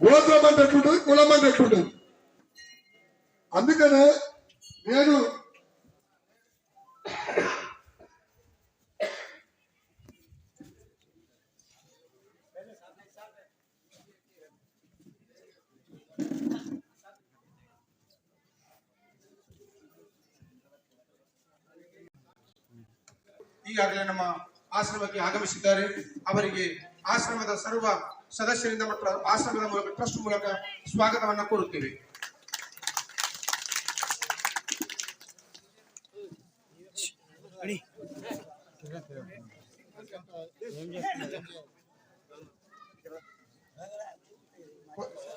గోత్రం అంటే ఎట్లుంటది, కులం అంటే ఎట్లుంటది. అందుకనే నేను ಈಗಾಗಲೇ ನಮ್ಮ ಆಶ್ರಮಕ್ಕೆ ಆಗಮಿಸಿದ್ದಾರೆ. ಅವರಿಗೆ ಆಶ್ರಮದ ಸರ್ವ ಸದಸ್ಯರಿಂದ ಮತ್ತು ಆಶ್ರಮದ ಮೂಲಕ ಟ್ರಸ್ಟ್ ಮೂಲಕ ಸ್ವಾಗತವನ್ನ ಕೋರುತ್ತೇವೆ.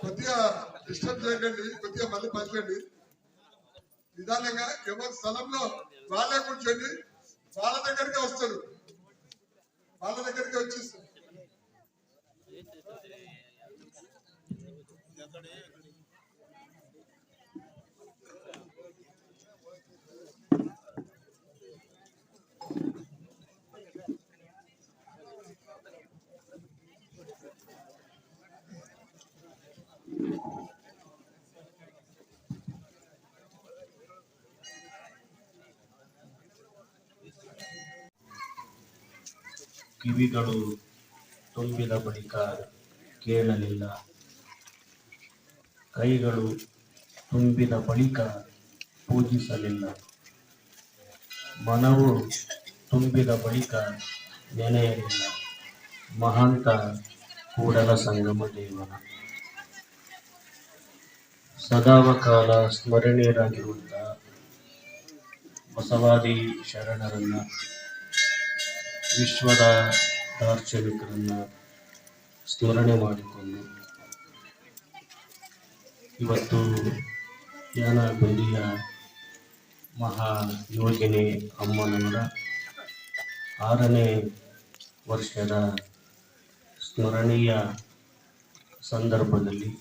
కొద్దిగా డిస్టర్బ్ చేయకండి, కొద్దిగా మళ్ళీ పంచండి. నిదానంగా ఎవరి స్థలంలో వాళ్ళే కూర్చోండి, వాళ్ళ దగ్గరికి వస్తారు, వాళ్ళ దగ్గరికి వచ్చేస్తారు. ಕಿವಿಗಳು ತುಂಬಿದ ಬಳಿಕ ಕೇಳಲಿಲ್ಲ, ಕೈಗಳು ತುಂಬಿದ ಬಳಿಕ ಪೂಜಿಸಲಿಲ್ಲ, ಮನವು ತುಂಬಿದ ಬಳಿಕ ನೆನೆಯಲಿಲ್ಲ ಮಹಾಂತ ಕೂಡಲ ಸಂಗಮ ದೇವನ. ಸದಾವಕಾಲ ಸ್ಮರಣೀಯರಾಗಿರುವಂಥ ಬಸವಾದಿ ಶರಣರನ್ನ, ವಿಶ್ವದ ದಾರ್ಶನಿಕರನ್ನು ಸ್ಮರಣೆ ಮಾಡಿಕೊಂಡು ಇವತ್ತು ಯಾನಗುಂದಿಯ ಮಹಾ ಯೋಗಿನಿ ಅಮ್ಮನವರ 6ನೇ ವರ್ಷದ ಸ್ಮರಣೀಯ ಸಂದರ್ಭದಲ್ಲಿ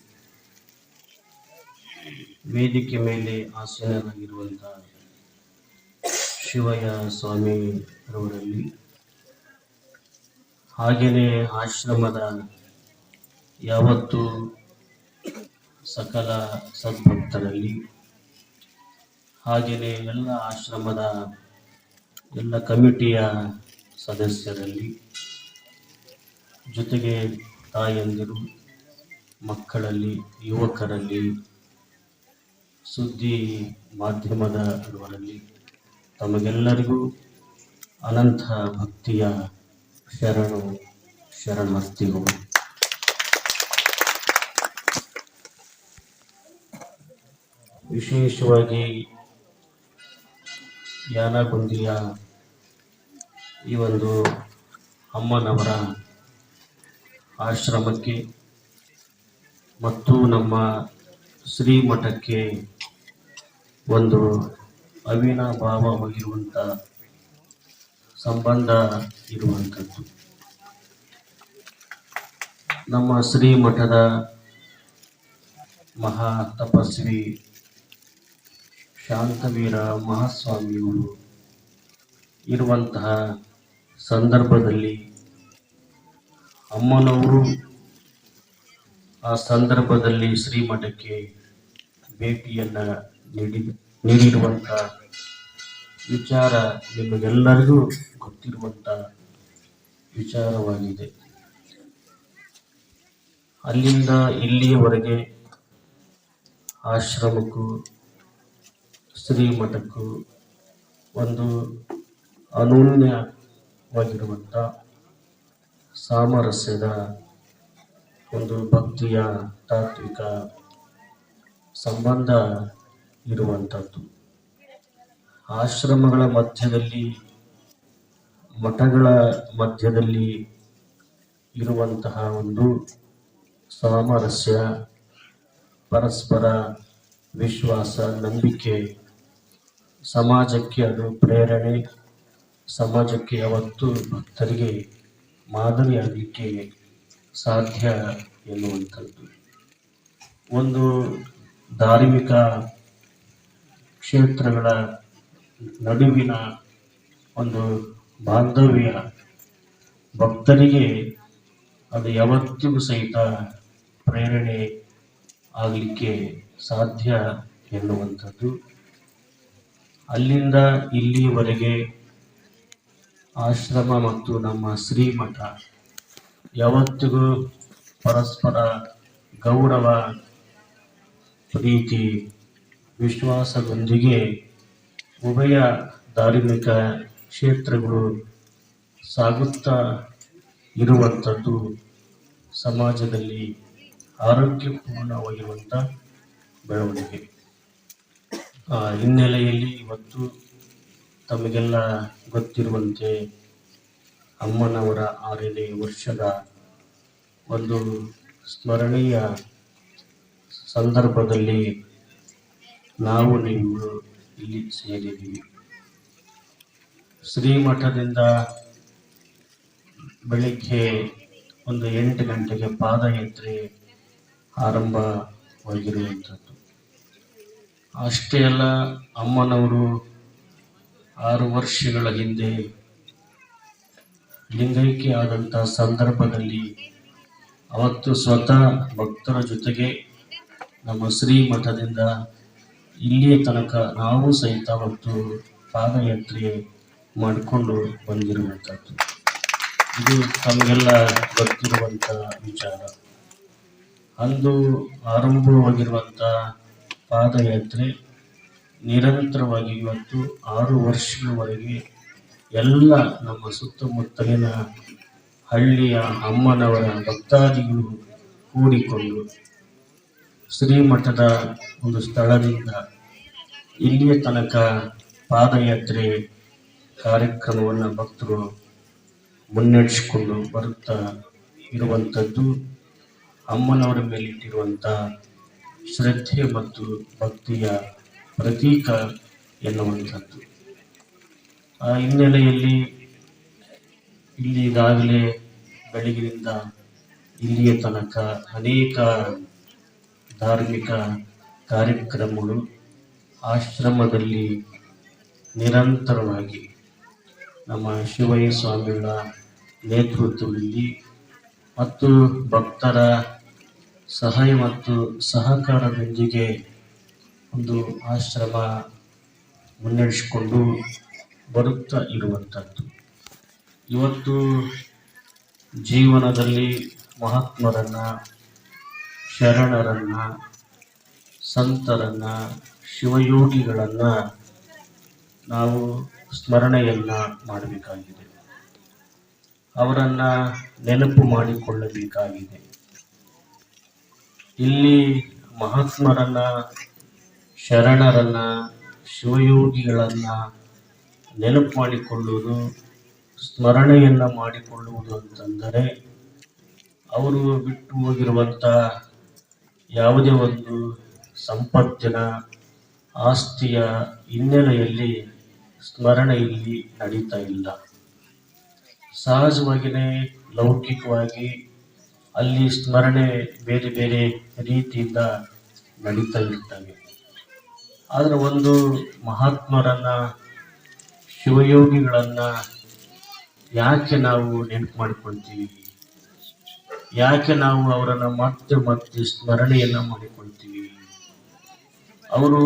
ವೇದಿಕೆ ಮೇಲೆ ಆಸೀನರಾಗಿರುವಂಥ ಶಿವಯ್ಯ ಸ್ವಾಮಿರವರಲ್ಲಿ, ಹಾಗೆಯೇ ಆಶ್ರಮದ ಯಾವತ್ತು ಸಕಲ ಸದ್ಭಕ್ತರಲ್ಲಿ, ಹಾಗೆಯೇ ಎಲ್ಲ ಆಶ್ರಮದ ಎಲ್ಲ ಕಮಿಟಿಯ ಸದಸ್ಯರಲ್ಲಿ, ಜೊತೆಗೆ ತಾಯಂದಿರು, ಮಕ್ಕಳಲ್ಲಿ, ಯುವಕರಲ್ಲಿ, ಸುದ್ದಿ ಮಾಧ್ಯಮದವರಲ್ಲಿ ತಮಗೆಲ್ಲರಿಗೂ ಅನಂತ ಭಕ್ತಿಯ ಶರಣಾರ್ಥಿಗಳು. ವಿಶೇಷವಾಗಿ ಯಾನಗುಂದಿಯ ಈ ಒಂದು ಅಮ್ಮನವರ ಆಶ್ರಮಕ್ಕೆ ಮತ್ತು ನಮ್ಮ ಶ್ರೀಮಠಕ್ಕೆ ಒಂದು ಅವಿನಾಭಾವವಾಗಿರುವಂಥ ಸಂಬಂಧ ಇರುವಂಥದ್ದು. ನಮ್ಮ ಶ್ರೀಮಠದ ಮಹಾ ತಪಸ್ವಿ ಶಾಂತವೀರ ಮಹಾಸ್ವಾಮಿಗಳು ಇರುವಂತಹ ಸಂದರ್ಭದಲ್ಲಿ ಅಮ್ಮನವರು ಆ ಸಂದರ್ಭದಲ್ಲಿ ಶ್ರೀಮಠಕ್ಕೆ ಭೇಟಿಯನ್ನು ನೀಡಿರುವಂಥ ವಿಚಾರ ನಿಮಗೆಲ್ಲರಿಗೂ ಗೊತ್ತಿರುವಂಥ ವಿಚಾರವಾಗಿದೆ. ಅಲ್ಲಿಂದ ಇಲ್ಲಿಯವರೆಗೆ ಆಶ್ರಮಕ್ಕೂ ಶ್ರೀಮಠಕ್ಕೂ ಒಂದು ಅನೂನ್ಯವಾಗಿರುವಂಥ ಸಾಮರಸ್ಯದ ಒಂದು ಭಕ್ತಿಯ ತಾತ್ವಿಕ ಸಂಬಂಧ ಇರುವಂಥದ್ದು. ಆಶ್ರಮಗಳ ಮಧ್ಯದಲ್ಲಿ, ಮಠಗಳ ಮಧ್ಯದಲ್ಲಿ ಇರುವಂತಹ ಒಂದು ಸಾಮರಸ್ಯ, ಪರಸ್ಪರ ವಿಶ್ವಾಸ, ನಂಬಿಕೆ ಸಮಾಜಕ್ಕೆ ಅದು ಪ್ರೇರಣೆ, ಸಮಾಜಕ್ಕೆ ಯಾವತ್ತೂ ಭಕ್ತರಿಗೆ ಮಾದರಿಯಾಗಲಿಕ್ಕೆ ಸಾಧ್ಯ ಎನ್ನುವಂಥದ್ದು. ಒಂದು ಧಾರ್ಮಿಕ ಕ್ಷೇತ್ರಗಳ ನಡುವಿನ ಒಂದು ಬಾಂಧವ್ಯ ಭಕ್ತರಿಗೆ ಅದು ಯಾವತ್ತಿಗೂ ಸಹಿತ ಪ್ರೇರಣೆ ಆಗಲಿಕ್ಕೆ ಸಾಧ್ಯ ಎನ್ನುವಂಥದ್ದು. ಅಲ್ಲಿಂದ ಇಲ್ಲಿಯವರೆಗೆ ಆಶ್ರಮ ಮತ್ತು ನಮ್ಮ ಶ್ರೀಮಠ ಯಾವತ್ತಿಗೂ ಪರಸ್ಪರ ಗೌರವ, ಪ್ರೀತಿ, ವಿಶ್ವಾಸದೊಂದಿಗೆ ಉಭಯ ಧಾರ್ಮಿಕ ಕ್ಷೇತ್ರಗಳು ಸಾಗುತ್ತಾ ಇರುವಂಥದ್ದು ಸಮಾಜದಲ್ಲಿ ಆರೋಗ್ಯಪೂರ್ಣವಾಗಿರುವಂಥ ಬೆಳವಣಿಗೆ. ಹಿನ್ನೆಲೆಯಲ್ಲಿ ಇವತ್ತು ತಮಗೆಲ್ಲ ಗೊತ್ತಿರುವಂತೆ ಅಮ್ಮನವರ 6ನೇ ವರ್ಷದ ಒಂದು ಸ್ಮರಣೀಯ ಸಂದರ್ಭದಲ್ಲಿ ನಾವು ನೀವು ಇಲ್ಲಿ ಸೇರಿದ್ದೀವಿ. ಶ್ರೀಮಠದಿಂದ ಬೆಳಿಗ್ಗೆ ಒಂದು 8 ಗಂಟೆಗೆ ಪಾದಯಾತ್ರೆ ಆರಂಭವಾಗಿರುವಂಥದ್ದು. ಅಷ್ಟೇ ಅಲ್ಲ, ಅಮ್ಮನವರು 6 ವರ್ಷಗಳ ಹಿಂದೆ ಲಿಂಗೈಕ್ಯ ಆದಂಥ ಸಂದರ್ಭದಲ್ಲಿ ಅವತ್ತು ಸ್ವತಃ ಭಕ್ತರ ಜೊತೆಗೆ ನಮ್ಮ ಶ್ರೀಮಠದಿಂದ ಇಲ್ಲಿಯ ತನಕ ನಾವು ಸಹಿತ ಅವತ್ತು ಪಾದಯಾತ್ರೆ ಮಾಡಿಕೊಂಡು ಬಂದಿರುವಂಥದ್ದು. ಇದು ತಮಗೆಲ್ಲ ಗೊತ್ತಿರುವಂಥ ವಿಚಾರ. ಅಂದು ಆರಂಭವಾಗಿರುವಂಥ ಪಾದಯಾತ್ರೆ ನಿರಂತರವಾಗಿ ಇವತ್ತು 6 ವರ್ಷಗಳವರೆಗೆ ಎಲ್ಲ ನಮ್ಮ ಸುತ್ತಮುತ್ತಲಿನ ಹಳ್ಳಿಯ ಅಮ್ಮನವರ ಭಕ್ತಾದಿಗಳು ಕೂಡಿಕೊಂಡು ಶ್ರೀಮಠದ ಒಂದು ಸ್ಥಳದಿಂದ ಇಲ್ಲಿಯ ತನಕ ಪಾದಯಾತ್ರೆ ಕಾರ್ಯಕ್ರಮವನ್ನು ಭಕ್ತರು ಮುನ್ನಡೆಸಿಕೊಂಡು ಬರುತ್ತಾ ಇರುವಂಥದ್ದು ಅಮ್ಮನವರ ಮೇಲಿಟ್ಟಿರುವಂಥ ಶ್ರದ್ಧೆ ಮತ್ತು ಭಕ್ತಿಯ ಪ್ರತೀಕ ಎನ್ನುವಂಥದ್ದು. ಆ ಹಿನ್ನೆಲೆಯಲ್ಲಿ ಇಲ್ಲಿ ಈಗಾಗಲೇ ಬೆಳಗಿನಿಂದ ಇಲ್ಲಿಯ ತನಕ ಅನೇಕ ಧಾರ್ಮಿಕ ಕಾರ್ಯಕ್ರಮಗಳು ಆಶ್ರಮದಲ್ಲಿ ನಿರಂತರವಾಗಿ ನಮ್ಮ ಶಿವಯ್ಯ ಸ್ವಾಮಿಗಳ ನೇತೃತ್ವದಲ್ಲಿ ಮತ್ತು ಭಕ್ತರ ಸಹಾಯ ಮತ್ತು ಸಹಕಾರದೊಂದಿಗೆ ಒಂದು ಆಶ್ರಮ ಮುನ್ನಡೆಸಿಕೊಂಡು ಬರುತ್ತಾ ಇರುವಂಥದ್ದು. ಇವತ್ತು ಜೀವನದಲ್ಲಿ ಮಹಾತ್ಮರನ್ನು, ಶರಣರನ್ನು, ಸಂತರನ್ನು, ಶಿವಯೋಗಿಗಳನ್ನು ನಾವು ಸ್ಮರಣೆಯನ್ನು ಮಾಡಬೇಕಾಗಿದೆ. ಅವರನ್ನು ನೆನಪು ಮಾಡಿಕೊಳ್ಳಬೇಕಾಗಿದೆ. ಇಲ್ಲಿ ಮಹಾತ್ಮರನ್ನು, ಶರಣರನ್ನು, ಶಿವಯೋಗಿಗಳನ್ನು ನೆನಪು ಮಾಡಿಕೊಳ್ಳುವುದು, ಸ್ಮರಣೆಯನ್ನು ಮಾಡಿಕೊಳ್ಳುವುದು ಅಂತಂದರೆ ಅವರು ಬಿಟ್ಟು ಹೋಗಿರುವಂಥ ಯಾವುದೇ ಒಂದು ಸಂಪತ್ತಿನ ಆಸ್ತಿಯ ಹಿನ್ನೆಲೆಯಲ್ಲಿ ಸ್ಮರಣೆ ಇಲ್ಲಿ ನಡೀತಾ ಇಲ್ಲ. ಸಹಜವಾಗಿಯೇ ಲೌಕಿಕವಾಗಿ ಅಲ್ಲಿ ಸ್ಮರಣೆ ಬೇರೆ ಬೇರೆ ರೀತಿಯಿಂದ ನಡೀತಾ ಇರ್ತವೆ. ಆದರೆ ಒಂದು ಮಹಾತ್ಮರನ್ನು, ಶಿವಯೋಗಿಗಳನ್ನು ಯಾಕೆ ನಾವು ನೆನಪು ಮಾಡಿಕೊಳ್ತೀವಿ? ಯಾಕೆ ನಾವು ಅವರನ್ನು ಮತ್ತೆ ಮತ್ತೆ ಸ್ಮರಣೆಯನ್ನು ಮಾಡಿಕೊಳ್ತೀವಿ? ಅವರು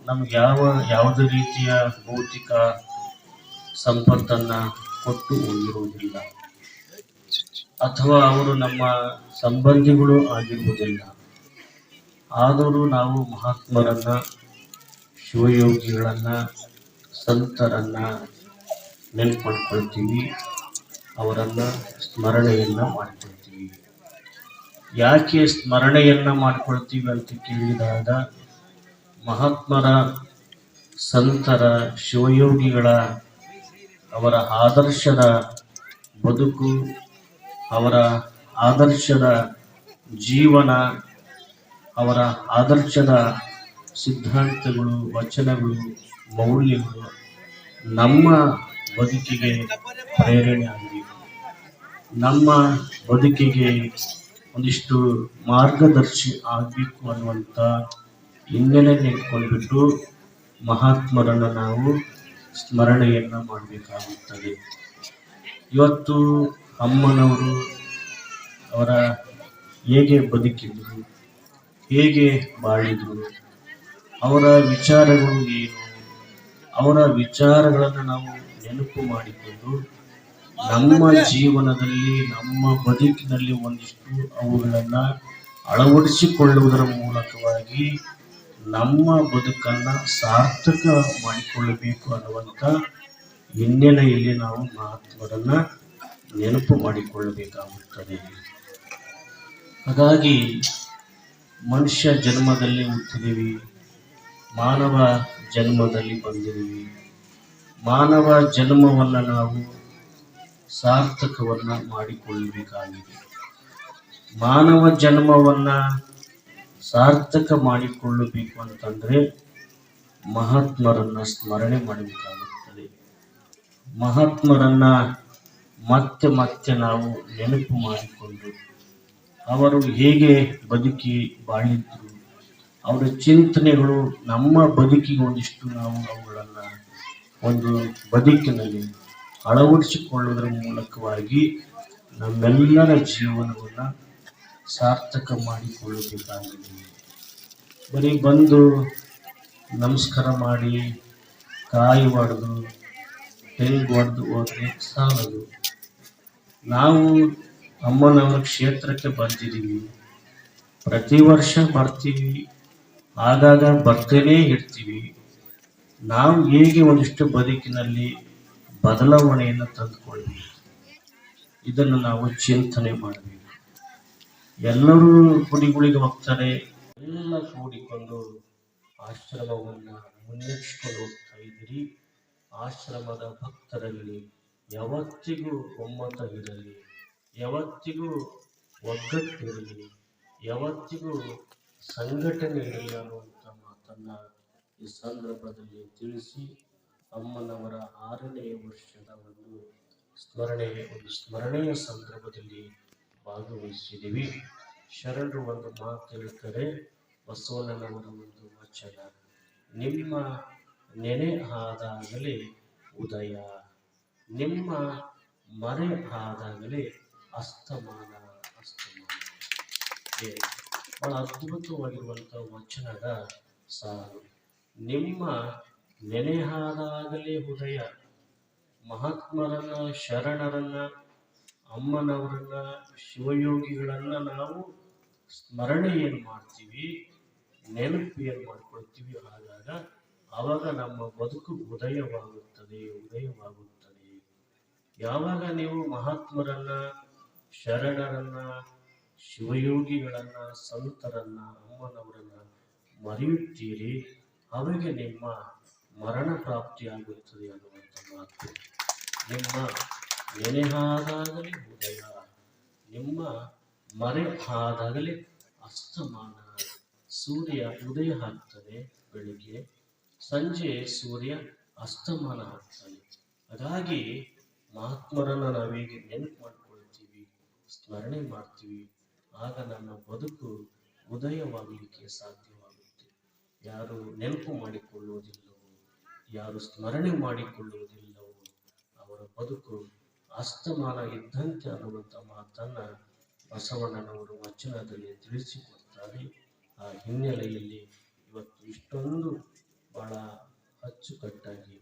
ನಮ್ಗೆ ಯಾವುದೇ ರೀತಿಯ ಭೌತಿಕ ಸಂಪತ್ತನ್ನು ಕೊಟ್ಟು ಹೋಗಿರುವುದಿಲ್ಲ. ಅಥವಾ ಅವರು ನಮ್ಮ ಸಂಬಂಧಿಗಳು ಆಗಿರುವುದಿಲ್ಲ. ಆದರೂ ನಾವು ಮಹಾತ್ಮರನ್ನ, ಶಿವಯೋಗಿಗಳನ್ನ, ಸಂತರನ್ನ ನೆನಪು ಮಾಡ್ಕೊಳ್ತೀವಿ, ಅವರನ್ನ ಸ್ಮರಣೆಯನ್ನ ಮಾಡ್ಕೊಳ್ತೀವಿ. ಯಾಕೆ ಸ್ಮರಣೆಯನ್ನ ಮಾಡ್ಕೊಳ್ತೀವಿ ಅಂತ ಕೇಳಿದಾಗ, ಮಹಾತ್ಮರ, ಸಂತರ, ಶಿವಯೋಗಿಗಳ ಅವರ ಆದರ್ಶದ ಬದುಕು, ಅವರ ಆದರ್ಶದ ಜೀವನ, ಅವರ ಆದರ್ಶದ ಸಿದ್ಧಾಂತಗಳು, ವಚನಗಳು, ಮೌಲ್ಯಗಳು ನಮ್ಮ ಬದುಕಿಗೆ ಪ್ರೇರಣೆ ಆಗಬೇಕು. ನಮ್ಮ ಬದುಕಿಗೆ ಒಂದಿಷ್ಟು ಮಾರ್ಗದರ್ಶಿ ಆಗಬೇಕು ಅನ್ನುವಂಥ ಹಿನ್ನೆಲೆ ಇಟ್ಕೊಂಡ್ಬಿಟ್ಟು ಮಹಾತ್ಮರನ್ನು ನಾವು ಸ್ಮರಣೆಯನ್ನು ಮಾಡಬೇಕಾಗುತ್ತದೆ. ಇವತ್ತು ಅಮ್ಮನವರು ಅವರ ಹೇಗೆ ಬದುಕಿದ್ರು, ಹೇಗೆ ಬಾಳಿದ್ರು, ಅವರ ವಿಚಾರಗಳು ಏನು, ಅವರ ವಿಚಾರಗಳನ್ನು ನಾವು ನೆನಪು ಮಾಡಿಕೊಂಡು ನಮ್ಮ ಜೀವನದಲ್ಲಿ, ನಮ್ಮ ಬದುಕಿನಲ್ಲಿ ಒಂದಿಷ್ಟು ಅವುಗಳನ್ನು ಅಳವಡಿಸಿಕೊಳ್ಳುವುದರ ಮೂಲಕವಾಗಿ ನಮ್ಮ ಬದುಕನ್ನು ಸಾರ್ಥಕ ಮಾಡಿಕೊಳ್ಳಬೇಕು ಅನ್ನುವಂಥ ಹಿನ್ನೆಲೆಯಲ್ಲಿ ನಾವು ಮಹಾತ್ಮರನ್ನ ನೆನಪು ಮಾಡಿಕೊಳ್ಳಬೇಕಾಗುತ್ತದೆ. ಹಾಗಾಗಿ ಮನುಷ್ಯ ಜನ್ಮದಲ್ಲಿ ಹುಟ್ಟಿದೀವಿ, ಮಾನವ ಜನ್ಮದಲ್ಲಿ ಬಂದಿದ್ದೀವಿ. ಮಾನವ ಜನ್ಮವನ್ನು ನಾವು ಸಾರ್ಥಕವನ್ನ ಮಾಡಿಕೊಳ್ಳಬೇಕಾಗಿದೆ. ಮಾನವ ಜನ್ಮವನ್ನ ಸಾರ್ಥಕ ಮಾಡಿಕೊಳ್ಳಬೇಕು ಅಂತಂದ್ರೆ ಮಹಾತ್ಮರನ್ನ ಸ್ಮರಣೆ ಮಾಡಬೇಕಾಗುತ್ತದೆ. ಮಹಾತ್ಮರನ್ನ ಮತ್ತೆ ಮತ್ತೆ ನಾವು ನೆನಪು ಮಾಡಿಕೊಂಡು ಅವರು ಹೇಗೆ ಬದುಕಿ ಬಾಳಿದ್ರು, ಅವರ ಚಿಂತನೆಗಳು ನಮ್ಮ ಬದುಕಿಗೆ ಒಂದಿಷ್ಟು ನಾವು ಅವುಗಳನ್ನು ಒಂದು ಬದುಕಿನಲ್ಲಿ ಅಳವಡಿಸಿಕೊಳ್ಳುವುದರ ಮೂಲಕವಾಗಿ ನಮ್ಮೆಲ್ಲರ ಜೀವನವನ್ನು ಸಾರ್ಥಕ ಮಾಡಿಕೊಳ್ಳಬೇಕಾಗಿದೆ. ಬರೀ ಬಂದು ನಮಸ್ಕಾರ ಮಾಡಿ ಕಾಯಿ ಹೊಡೆದು ತೆಂಗು ಹೊಡೆದು ಹೋದ್ರೆ ಸಾಲದು. ನಾವು ಅಮ್ಮನವರ ಕ್ಷೇತ್ರಕ್ಕೆ ಬಂದಿದ್ದೀವಿ, ಪ್ರತಿ ವರ್ಷ ಬರ್ತೀವಿ, ಆಗಾಗ ಬರ್ತೇನೆ ಇರ್ತೀವಿ. ನಾವು ಹೇಗೆ ಒಂದಿಷ್ಟು ಬದುಕಿನಲ್ಲಿ ಬದಲಾವಣೆಯನ್ನು ತಂದುಕೊಳ್ಬೇಕು, ಇದನ್ನು ನಾವು ಚಿಂತನೆ ಮಾಡಬೇಕು. ಎಲ್ಲರೂ ಗುಡಿಗಳಿಗೆ ಹೋಗ್ತಾರೆ, ಎಲ್ಲ ಕೂಡಿಕೊಂಡು ಆಶ್ರಮವನ್ನು ಮುನ್ನಡೆಸ್ಕೊಂಡು ಹೋಗ್ತಾ ಇದ್ದೀರಿ. ಆಶ್ರಮದ ಭಕ್ತರಲ್ಲಿ ಯಾವತ್ತಿಗೂ ಒಮ್ಮತ ಇರಲಿ, ಯಾವತ್ತಿಗೂ ಒಗ್ಗಟ್ಟಿರಲಿ, ಯಾವತ್ತಿಗೂ ಸಂಘಟನೆ ಇರಲಿ ಅನ್ನುವಂಥ ಮಾತನ್ನು ಈ ಸಂದರ್ಭದಲ್ಲಿ ತಿಳಿಸಿ, ಅಮ್ಮನವರ 6ನೇ ವರ್ಷದ ಒಂದು ಸ್ಮರಣೆಯ ಸಂದರ್ಭದಲ್ಲಿ ಭಾಗವಹಿಸಿದ್ದೀವಿ. ಶರಣರು ಒಂದು ಮಾತು ಹೇಳ್ತಾರೆ, ಬಸವಣ್ಣನವರ ಒಂದು ವಚನ, ನಿಮ್ಮ ನೆನೆ ಆದಾಗಲೇ ಉದಯ, ನಿಮ್ಮ ಮರೆ ಆದಾಗಲೇ ಅಸ್ತಮಾನ. ಬಹಳ ಅದ್ಭುತವಾಗಿರುವಂಥ ವಚನದ ಸಾಲು. ನಿಮ್ಮ ನೆನೆ ಆದಾಗಲೇ ಉದಯ. ಮಹಾತ್ಮರನ್ನ, ಶರಣರನ್ನ, ಅಮ್ಮನವರನ್ನ, ಶಿವಯೋಗಿಗಳನ್ನ ನಾವು ಸ್ಮರಣೆ ಏನು ಮಾಡ್ತೀವಿ, ನೆನಪು ಏನು ಮಾಡ್ಕೊಳ್ತೀವಿ, ಆವಾಗ ನಮ್ಮ ಬದುಕು ಉದಯವಾಗುತ್ತದೆ. ಯಾವಾಗ ನೀವು ಮಹಾತ್ಮರನ್ನ, ಶರಣರನ್ನ, ಶಿವಯೋಗಿಗಳನ್ನ, ಸಂತರನ್ನ, ಅಮ್ಮನವರನ್ನ ಮರೆಯುತ್ತೀರಿ, ಅವಾಗ ನಿಮ್ಮ ಮರಣ ಪ್ರಾಪ್ತಿಯಾಗುತ್ತದೆ ಅನ್ನುವಂಥ ಮಾತು. ನಿಮ್ಮ ನೆನೆ ಆದಾಗಲೇ ಉದಯ, ನಿಮ್ಮ ಮರೆ ಆದಾಗಲೇ ಅಸ್ತಮಾನ. ಸೂರ್ಯ ಉದಯ ಆಗ್ತದೆ ಬೆಳಿಗ್ಗೆ, ಸಂಜೆ ಸೂರ್ಯ ಅಸ್ತಮಾನ ಆಗ್ತಾನೆ. ಹಾಗಾಗಿ ಮಹಾತ್ಮರನ್ನ ನಾವೀಗ ನೆನಪು ಮಾಡ್ಕೊಳ್ತೀವಿ, ಸ್ಮರಣೆ ಮಾಡ್ತೀವಿ, ಆಗ ನಮ್ಮ ಬದುಕು ಉದಯವಾಗಲಿಕ್ಕೆ ಸಾಧ್ಯವಾಗುತ್ತೆ. ಯಾರು ನೆನಪು ಮಾಡಿಕೊಳ್ಳುವುದಿಲ್ಲವೋ, ಯಾರು ಸ್ಮರಣೆ ಮಾಡಿಕೊಳ್ಳುವುದಿಲ್ಲವೋ ಅವರ ಬದುಕು ಅಸ್ತಮಾನ ಇದ್ದಂತೆ ಅನ್ನುವಂಥ ಮಾತನ್ನ ಬಸವಣ್ಣನವರು ವಚನದಲ್ಲಿ ತಿಳಿಸಿಕೊಡ್ತಾರೆ. ಆ ಹಿನ್ನೆಲೆಯಲ್ಲಿ ಇವತ್ತು ಇಷ್ಟೊಂದು ಬಹಳ ಅಚ್ಚುಕಟ್ಟಾಗಿ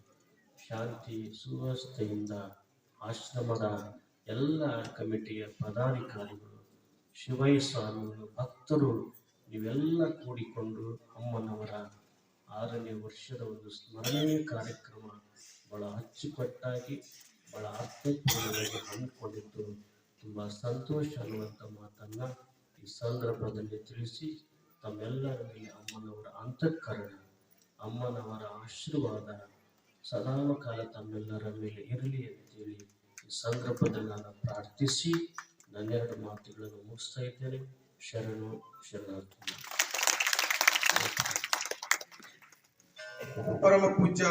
ಶಾಂತಿ ಸುವ್ಯವಸ್ಥೆಯಿಂದ ಆಶ್ರಮದ ಎಲ್ಲ ಕಮಿಟಿಯ ಪದಾಧಿಕಾರಿಗಳು, ಶಿವಯ್ಯ ಸ್ವಾಮಿಗಳು, ಭಕ್ತರು ನೀವೆಲ್ಲ ಕೂಡಿಕೊಂಡು ಅಮ್ಮನವರ 6ನೇ ವರ್ಷದ ಒಂದು ಸ್ಮರಣೆ ಕಾರ್ಯಕ್ರಮ ಬಹಳ ಅಚ್ಚುಕಟ್ಟಾಗಿ ಬಹಳ ಅರ್ಥಪೂರ್ಣವಾಗಿ ಹಮ್ಮಿಕೊಂಡಿದ್ದು ತುಂಬ ಸಂತೋಷ ಅನ್ನುವಂಥ ಮಾತನ್ನ ಈ ಸಂದರ್ಭದಲ್ಲಿ ತಿಳಿಸಿ ತಮ್ಮೆಲ್ಲರ ಮೇಲೆ ಅಮ್ಮನವರ ಅಂತಃಕರಣ, ಅಮ್ಮನವರ ಆಶೀರ್ವಾದ ಸದಾಕಾಲ ತಮ್ಮೆಲ್ಲರ ಮೇಲೆ ಇರಲಿ ಅಂತೇಳಿ ಈ ಸಂದರ್ಭದಲ್ಲಿ ನಾನು ಪ್ರಾರ್ಥಿಸಿ ನನ್ನೆರಡು ಮಾತುಗಳನ್ನು ಮುಗಿಸ್ತಾ ಇದ್ದೇನೆ. ಶರಣು ಶರಣಾರ್ಥಿ. ಪರಮ ಪೂಜ್ಯ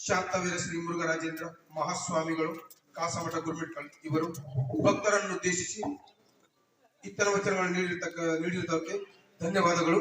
ಶಾಂತವೀರ ಶ್ರೀ ಮುರುಘರಾಜೇಂದ್ರ ಮಹಾಸ್ವಾಮಿಗಳು ಕಾಸಮಠ ಗುರುಮಿಟ್ಕಲ್ ಇವರು ಭಕ್ತರನ್ನು ಉದ್ದೇಶಿಸಿ ಇತರ ವಚನಗಳನ್ನು ನೀಡಿರುವುದಕ್ಕೆ ಧನ್ಯವಾದಗಳು.